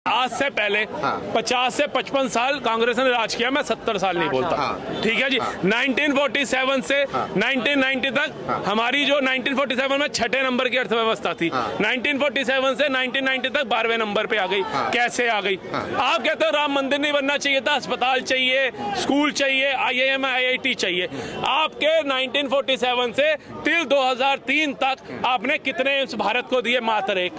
आज से पहले 50 से 55 साल कांग्रेस ने राज किया, मैं 70 साल नहीं बोलता। ठीक है जी। 1947 से 1990 तक हमारी जो 1947 में 6 नंबर की अर्थव्यवस्था थी, 1947 से 1990 तक 12वें नंबर पे आ गई। कैसे आ गई? आप कहते हो राम मंदिर नहीं बनना चाहिए था, अस्पताल चाहिए, स्कूल चाहिए, IIM IIT चाहिए। आपके 1947 से टिल 2003 तक आपने कितने एम्स भारत को दिए? मात्र एक।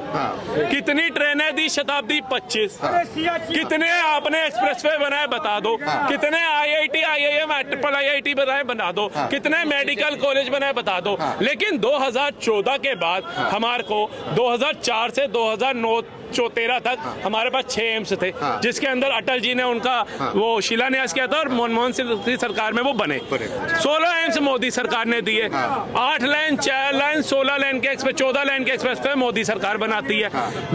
कितनी ट्रेनें दी? शताब्दी 25। कितने आपने एक्सप्रेसवे बनाए? बता दो। कितने IIT IIM IIT बनाए? बना दो। कितने मेडिकल कॉलेज बनाए? बता दो। लेकिन 2014 के बाद हमारे को 2004 से 2009-13 तक हमारे पास 6 एम्स थे, जिसके अंदर अटल जी ने उनका वो शिलान्यास किया था और मनमोहन सिंह की सरकार में वो बने। 16 एम्स मोदी सरकार ने दिए। 8 लाइन, 4 लाइन, 16 लाइन के एक्सप्रेस, 14 लाइन के एक्सप्रेस पे मोदी सरकार बनाती है।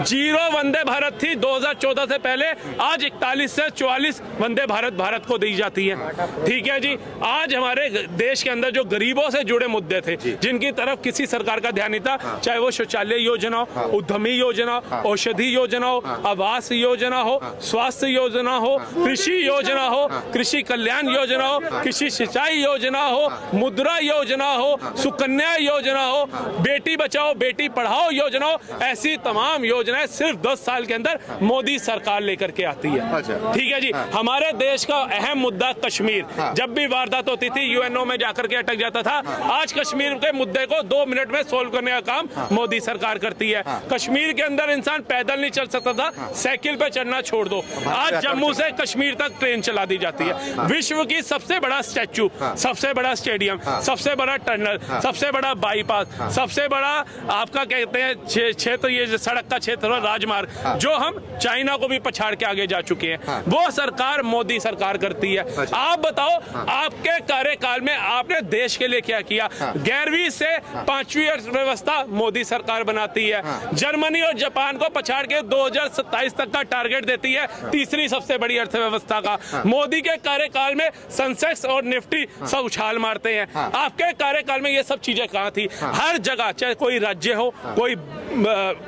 0 वंदे भारत थी 2014 से पहले, आज 41 से 44 वंदे भारत को दी जाती है। ठीक है जी। आज हमारे देश के अंदर जो गरीबों से जुड़े मुद्दे थे, जिनकी तरफ किसी सरकार का ध्यान नहीं था, चाहे वो शौचालय योजना हो, उद्यमी योजना, औषधि योजना हो, आवास योजना हो, स्वास्थ्य योजना हो, कृषि योजना हो, कृषि कल्याण योजना हो, कृषि सिंचाई योजना हो, मुद्रा योजना हो, सुकन्या योजना हो, बेटी बचाओ बेटी पढ़ाओ योजना हो, ऐसी तमाम योजनाएं सिर्फ 10 साल के अंदर मोदी सरकार लेकर के आती है। ठीक है जी। हमारे देश का अहम मुद्दा कश्मीर, जब भी वारदात होती थी UNO में जाकर के अटक जाता था। आज कश्मीर के मुद्दे को 2 मिनट में सोल्व करने का काम मोदी सरकार करती है। कश्मीर के अंदर इंसान पैदल नहीं चल सकता था, साइकिल पे चढ़ना छोड़ दो। आज जम्मू से कश्मीर तक ट्रेन चला दी जाती है। विश्व की सबसे बड़ा स्टैच्यू, सबसे बड़ा स्टेडियम, सबसे बड़ा टनल, सबसे बड़ा बाईपास, सबसे बड़ा आपका कहते हैं क्षेत्र, ये सड़क का क्षेत्र, राजमार्ग, जो हम चाइना को भी पछाड़ के आगे जा चुके हैं, वो सरकार मोदी सरकार करती है। आप बताओ, आपके कार्यकाल में आपने देश के लिए क्या किया? 11वीं से 5वीं अर्थव्यवस्था मोदी सरकार बनाती है। जर्मनी और जापान को पछाड़ के 2027 तक का टारगेट देती है, तीसरी सबसे बड़ी अर्थव्यवस्था का। मोदी के कार्यकाल में सेंसेक्स और निफ्टी सब उछाल मारते हैं। आपके कार्यकाल में ये सब चीजें कहाँ थी? हर जगह, चाहे कोई राज्य हो, कोई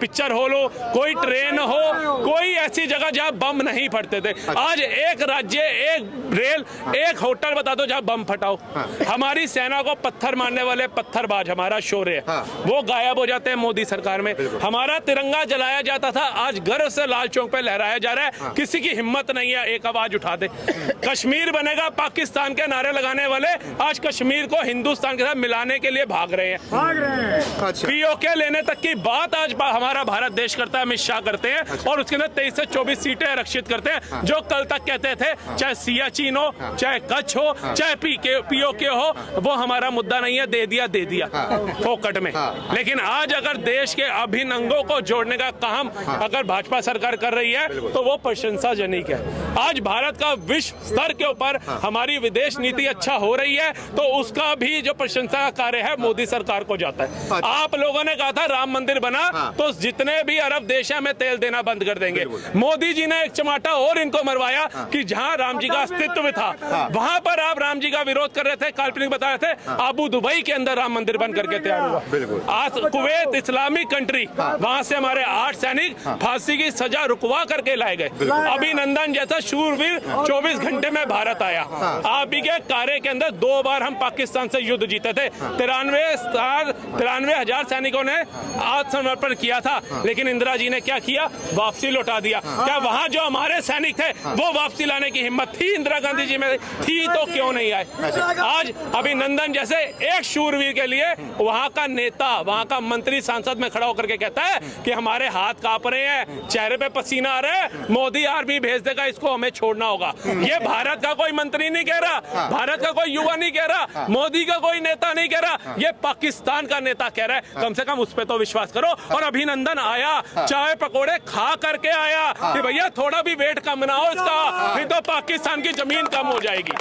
पिक्चर हॉल हो, कोई ट्रेन हो, कोई ऐसी जगह जहां बम नहीं फटते थे। आज एक राज्य, एक रेल, एक होटल बता दो जहां बम फटाओ। हमारी सेना को पत्थर मारने वाले पत्थरबाज, हमारा शौर्य, वो गायब हो जाते हैं मोदी सरकार में। हमारा तिरंगा जलाया जाता था, आज गर्व से लाल चौक पे लहराया जा रहा है। किसी की हिम्मत नहीं है एक आवाज उठा दे। कश्मीर बनेगा पाकिस्तान के नारे लगाने वाले आज कश्मीर को हिंदुस्तान के साथ मिलाने के लिए भाग रहे हैं। POK लेने तक की बात आज हमारा भारत देश करता है, अमित शाह करते हैं, और उसके अंदर 23 से 24 सीटें आरक्षित करते हैं। जो कल तक कहते थे चाहे सियाचिन हो, चाहे कच्छ हो, चाहे POK हो, वो हमारा मुद्दा नहीं है, दे दिया फोकट में। लेकिन आज अगर देश के अभिन्न अंगों को जोड़ने का काम अगर भाजपा सरकार कर रही है तो वो प्रशंसाजनक है। आज भारत का विश्व स्तर के ऊपर हमारी विदेश नीति अच्छा हो रही है, तो उसका भी जो प्रशंसा का कार्य है मोदी सरकार को जाता है। आप लोगों ने कहा था राम मंदिर बना तो जितने भी अरब देश है, हमें तेल देना बंद कर देंगे। मोदी जी ने एक चमाटा और इनको मरवाया कि जहां राम जी का अस्तित्व था, वहां पर आप राम जी का विरोध कर रहे थे, काल्पनिक बता रहे थे। अबू दुबई के अंदर राम मंदिर बन करके तैयार हुआ। आज कुवैत इस्लामिक कंट्री, वहां से हमारे 8 सैनिक फांसी की सजा रुकवा करके लाए गए। अभिनंदन जैसा शूरवीर 24 घंटे में भारत आया। आप ही के कार्य के अंदर 2 बार हम पाकिस्तान से युद्ध जीते थे। 93,000 सैनिकों ने आत्मसमर्पण किया था, लेकिन इंदिरा जी ने क्या किया? वापसी लौटा दिया। क्या वहां जो हमारे सैनिक थे वो वापसी लाने की हिम्मत थी इंदिरा गांधी जी में? थी तो क्यों नहीं आए? आज अभिनंदन जैसे एक शूरवीर के लिए वहां का नेता, वहां का मंत्री सांसद में खड़ा होकर के कहता है कि हमारे हाथ कांप रहे हैं, चेहरे पे पसीना आ रहा है, मोदी आर्मी भेज देगा, इसको हमें छोड़ना होगा। ये भारत का कोई मंत्री नहीं कह रहा, भारत का कोई युवा नहीं कह रहा, मोदी का कोई नेता नहीं कह रहा, ये पाकिस्तान का नेता कह रहा है। कम से कम उस पर तो विश्वास करो। और अभिनंदन आया, चाय पकौड़े खा करके आया कि भैया थोड़ा भी वेट कम ना हो इसका, नहीं तो पाकिस्तान की जमीन कम हो जाएगी।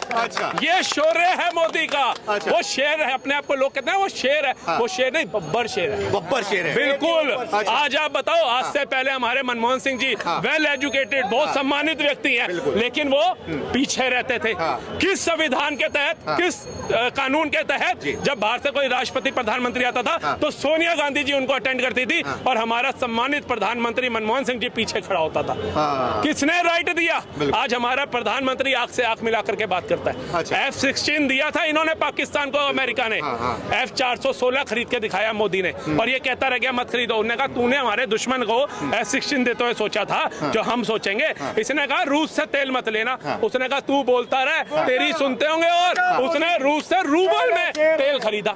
ये शौर्य है मोदी का। वो शेर है, अपने आप को लोग कहते हैं वो शेर है, वो शेर नहीं, बब्बर शेर है। बब्बर शेर है, बिल्कुल। आज आप बताओ, आज से पहले हमारे मनमोहन सिंह जी वेल एजुकेटेड, बहुत सम्मानित व्यक्ति हैं, लेकिन वो पीछे रहते थे। किस संविधान के तहत, किस कानून के तहत? जब बाहर से कोई राष्ट्रपति प्रधानमंत्री आता था तो सोनिया गांधी जी उनको अटेंड करती थी और हमारा सम्मानित प्रधानमंत्री मनमोहन सिंह जी पीछे खड़ा होता था। किसने राइट दिया? आज हमारा प्रधानमंत्री आंख से आंख मिला करके बात करता है। F-16 दिया था इन्होंने पाकिस्तान को, अमेरिका ने F-416 खरीद के दिखाया मोदी ने, और ये कहता रह गया मत खरीदो। उन्होंने कहा तूने हमारे दुश्मन को F-16 देते हुए सोचा था जो हम सोचेंगे। इसने कहा रूस से तेल मत लेना, उसने कहा तू बोलता रहे तेरी सुनते होंगे, और उसने रूस से रूबल में तेल खरीदा।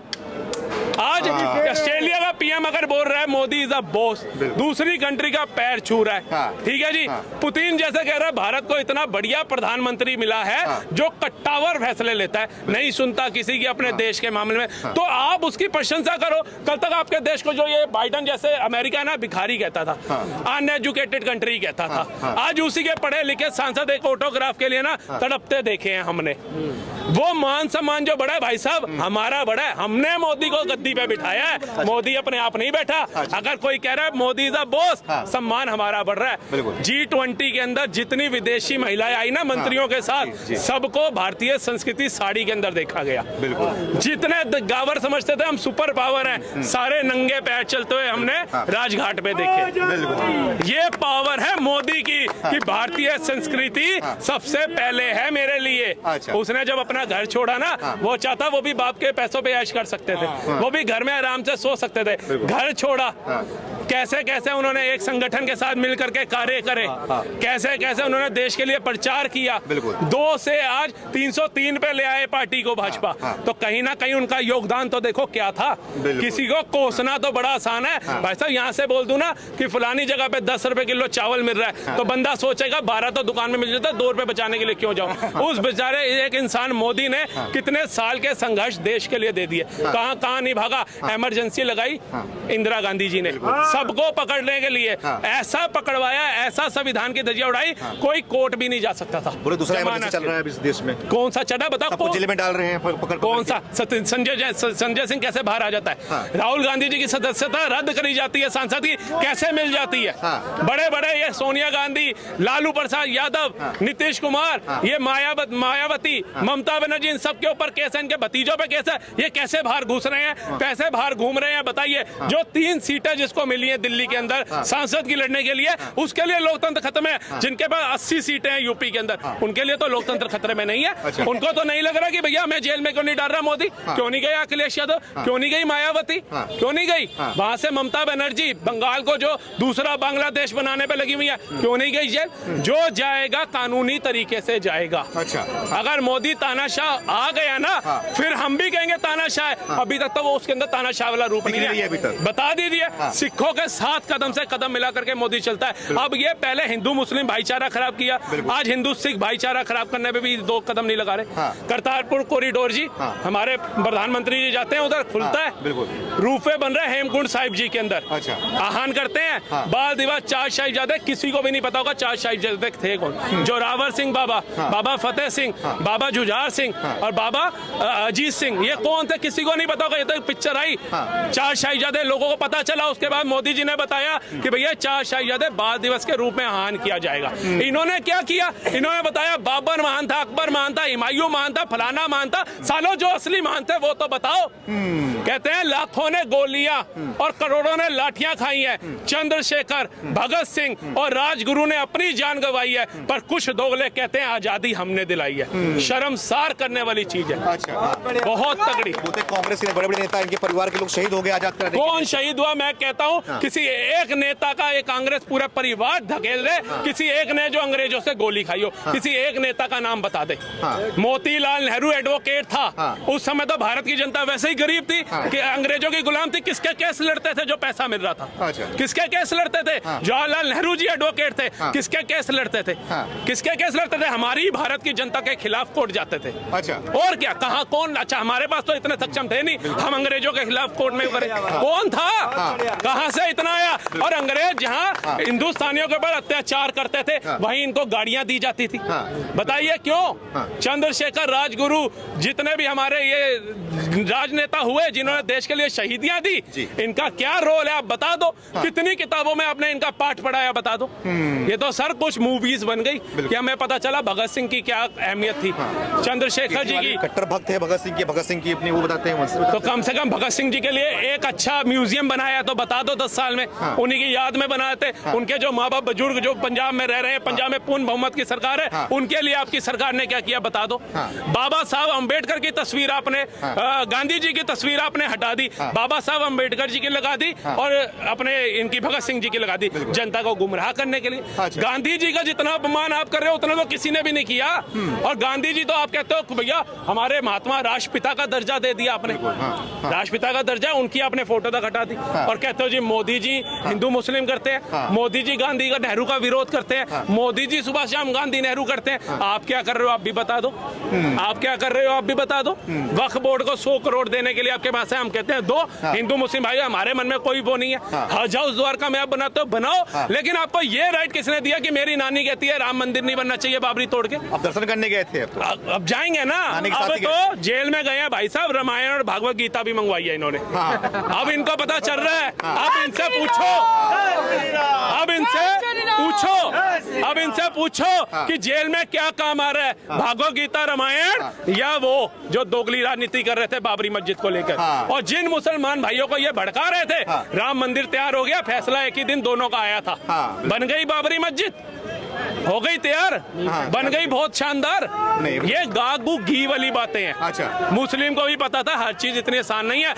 आज ऑस्ट्रेलिया का पीएम अगर बोल रहा है मोदी इज अ बॉस, दूसरी कंट्री का पैर छू रहा है, ठीक है जी। पुतिन जैसे कह रहा है भारत को इतना बढ़िया प्रधानमंत्री मिला है जो कट्टावर फैसले लेता है, नहीं सुनता किसी की अपने देश के मामले में, तो आप उसकी प्रशंसा करो। कल तक आपके देश को जो ये बाइडन जैसे अमेरिका ना भिखारी कहता था, अनएजुकेटेड कंट्री कहता था, आज उसी के पढ़े लिखे सांसद एक ऑटोग्राफ के लिए ना तड़पते देखे हैं हमने। वो मान सम्मान जो बढ़ा है भाई साहब हमारा बढ़ा है, हमने मोदी को गद्दी पे बिठाया है, मोदी अपने आप नहीं बैठा। अगर कोई कह रहा है मोदी इज अ बॉस, सम्मान हमारा बढ़ रहा है। G20 के अंदर जितनी विदेशी महिलाएं आई ना मंत्रियों के साथ, सबको भारतीय संस्कृति साड़ी के अंदर देखा गया। जितने गावर समझते थे हम सुपर पावर हैं, सारे नंगे पैर चलते हुए हमने राजघाट पे देखे। ये पावर है मोदी की कि भारतीय संस्कृति सबसे पहले है मेरे लिए। उसने जब अपना घर छोड़ा ना, वो चाहता वो भी बाप के पैसों पे ऐश कर सकते थे, वो भी घर में आराम से सो सकते थे, घर छोड़ा। कैसे कैसे उन्होंने एक संगठन के साथ मिलकर के कार्य करे, कैसे कैसे उन्होंने देश के लिए प्रचार किया, 2 से आज 303 पे ले आए पार्टी को भाजपा। तो कहीं ना कहीं उनका योगदान तो देखो क्या था। किसी को कोसना तो बड़ा आसान है भाई साहब, यहाँ से बोल दूं ना कि फलानी जगह पे 10 रुपए किलो चावल मिल रहा है, तो बंदा सोचेगा 12 तो दुकान में मिल जाता है, 2 रुपए बचाने के लिए क्यों जाऊं। उस बेचारे एक इंसान मोदी ने कितने साल के संघर्ष देश के लिए दे दिए, कहां कहां नहीं भागा। इमरजेंसी लगाई इंदिरा गांधी जी ने सबको पकड़ने के लिए, ऐसा पकड़वाया, ऐसा संविधान की धज्जियां उड़ाई, कोई कोर्ट भी नहीं जा सकता था। पूरे दूसरा इमरजेंसी चल रहा है इस देश में, कौन सा चला बताओ, जेल में डाल रहे हैं पकड़ कौन सा। संजय सिंह कैसे बाहर आ जाता है, राहुल गांधी जी की सदस्यता रद्द करी जाती है, सांसद की कैसे मिल जाती है। बड़े बड़े ये सोनिया गांधी, लालू प्रसाद यादव, नीतीश कुमार, ये मायावती, ममता बनर्जी, इन सब के ऊपर केस है, इनके भतीजों पे केस है, ये कैसे बाहर घुस रहे हैं, कैसे बाहर घूम रहे हैं बताइए। जो 3 सीटें जिसको मिली है दिल्ली के अंदर सांसद की लड़ने के लिए, उसके लिए लोकतंत्र खत्म है। जिनके पास 80 सीटें हैं यूपी के अंदर, उनके लिए तो लोकतंत्र खतरे में नहीं है। उनको तो नहीं लग रहा कि भैया मैं जेल में क्यों नहीं डाल रहा मोदी, क्यों नहीं गया अखिलेश यादव, क्यों नहीं गई मायावती, क्यों नहीं गई वहां से ममता बनर्जी, बंगाल को जो दूसरा बांग्लादेश बनाने पे लगी हुई है, क्यों नहीं गई जेल। जो जाएगा कानूनी तरीके से जाएगा। अगर मोदी तानाशाह आ गया ना, फिर हम भी कहेंगे तानाशाह। अभी तक तो वो उसके अंदर तानाशाह वाला रूप नहीं है, बता दीजिए। सिखों के साथ कदम से कदम मिला करके मोदी चलता है। अब ये पहले हिंदू मुस्लिम भाईचारा खराब किया, आज हिंदू सिख भाईचारा खराब करने पे भी 2 कदम नहीं लगा रहे। करतारपुर कॉरिडोर जी, हमारे प्रधानमंत्री जी जाते हैं उधर, खुलता है, रूपे बन रहे हेमकुंड साहिब जी के अंदर, आह्वान करते हैं, बाल दिवस 4 साहिबजादे, किसी को भी नहीं पता होगा 4 साहिबजादे थे कौन। जोरावर सिंह बाबा, बाबा फतेह सिंह, बाबा जुझार सिंह और बाबा अजीत सिंह, ये कौन थे किसी को नहीं पता होगा। ये तो पिक्चर आई 4 साहिबजादे, लोगों को पता चला, उसके बाद मोदी जी ने बताया कि भैया 4 साहिबजादे बाल दिवस के रूप में आह्वान किया जाएगा। इन्होंने क्या किया, इन्होंने बताया बाबर महान था, अकबर महान था, हुमायूं महान था, फलाना महान था। सालों जो असली महान थे वो तो बताओ। कहते हैं लाखों ने गोलियां और करोड़ों ने लाठियां खाई है, चंद्रशेखर, भगत सिंह और राजगुरु ने अपनी जान गंवाई है, पर कुछ दोगले कहते हैं आजादी हमने दिलाई है। शर्मसार करने वाली चीज है, बहुत तगड़ी। कांग्रेस के बड़े-बड़े नेता, इनके परिवार के लोग शहीद हो गए आजाद कराने। कौन शहीद हुआ मैं कहता हूँ, किसी एक नेता का एक कांग्रेस पूरा परिवार धकेल दे, किसी एक ने जो अंग्रेजों से गोली खाई हो, किसी एक नेता का नाम बता दे। मोतीलाल नेहरू एडवोकेट था, उस समय तो भारत की जनता वैसे ही गरीब थी कि अंग्रेजों की गुलाम थी। किसके केस लड़ते थे जो पैसा मिल रहा था, किसके केस लड़ते थे। जवाहरलाल नेहरू जी एडवोकेट थे, किसके केस लड़ते थे, किसके केस लड़ते थे, हमारी भारत की जनता के खिलाफ कोर्ट जाते थे। और क्या, कहा कौन, अच्छा हमारे पास तो इतने सक्षम थे नहीं, हम अंग्रेजों के खिलाफ कोर्ट में करें। कौन था, कहां से इतना आया। और अंग्रेज जहां हिंदुस्तानियों के ऊपर अत्याचार करते थे, वहीं इनको गाड़ियां दी जाती थी। बताइए क्यों। चंद्रशेखर, राजगुरु, जितने भी हमारे ये राजनेता हुए जिन्होंने देश के लिए शहीदियां दी, इनका क्या रोल है आप बता दो। कितनी किताबों में आपने इनका पाठ पढ़ाया बता दो। ये तो सर कुछ मूवीज बन गई कि हमें पता चला भगत सिंह की क्या अहमियत थी, चंद्रशेखर जी की। कट्टर भक्त है भगत सिंह की अपनी वो बताते हैं। तो कम से कम भगत सिंह जी के लिए एक अच्छा म्यूजियम बनाया तो बता दो तो 10 साल में, उन्हीं की याद में बनाए थे। उनके जो माँ बाप बुजुर्ग जो पंजाब में रह रहे हैं, पंजाब में पूर्ण बहुमत की सरकार है, उनके लिए आपकी सरकार ने क्या किया बता दो। बाबा साहब अम्बेडकर की तस्वीर आपने, गांधी जी की तस्वीर आपने हटा दी, बाबा साहब अम्बेडकर जी की लगा दी और अपने इनकी भगत सिंह जी की लगा दी, जनता को गुमराह करने के लिए। गांधी जी का जितना अपमान आप कर रहे हो उतना तो किसी ने भी नहीं किया। और गांधी जी तो आप कहते हो भैया हमारे महात्मा राष्ट्रपिता का दर्जा दे दिया आपने, राष्ट्रपिता का दर्जा, उनकी आपने फोटो तक हटा दी। और कहते हो जी मोदी जी हिंदू मुस्लिम करते हैं, मोदी जी गांधी का नेहरू का विरोध करते हैं, मोदी जी सुभाष चंद्र गांधी नेहरू करते हैं। आप क्या कर रहे हो आप भी बता दो, आप क्या कर रहे हो आप भी बता दो। वक्फ बोर्ड को 100 करोड़ देने के लिए आपके पास है, हम कहते हैं दो। हिंदू मुस्लिम भाई हमारे मन में कोई वो नहीं है। हज हाउस द्वारका में आप बनाते हो बनाओ, लेकिन आपको ये राइट किसने दिया कि मेरी नानी कहती है राम मंदिर नहीं बनना चाहिए बाबरी तोड़ के। अब दर्शन करने गए थे, अब जाएंगे ना, अब तो जेल में गए हैं भाई साहब, रामायण और भागवत गीता भी मंगवाई है इन्होंने। अब इनको पता चल रहा है, अब इनसे पूछो, अब इनसे पूछो कि जेल में क्या काम आ रहा है, भागवत गीता रामायण या वो जो दोगली राजनीति कर रहे थे बाबरी मस्जिद को लेकर। और जिन मुसलमान भाइयों को ये भड़का रहे थे, राम मंदिर तैयार हो गया, फैसला एक ही दिन दोनों का आया था, बन गई बाबरी मस्जिद, हो गई तैयार, बन गई बहुत शानदार। ये गागू घी वाली बातें हैं। अच्छा। मुस्लिम को भी पता था हर चीज इतनी आसान नहीं है।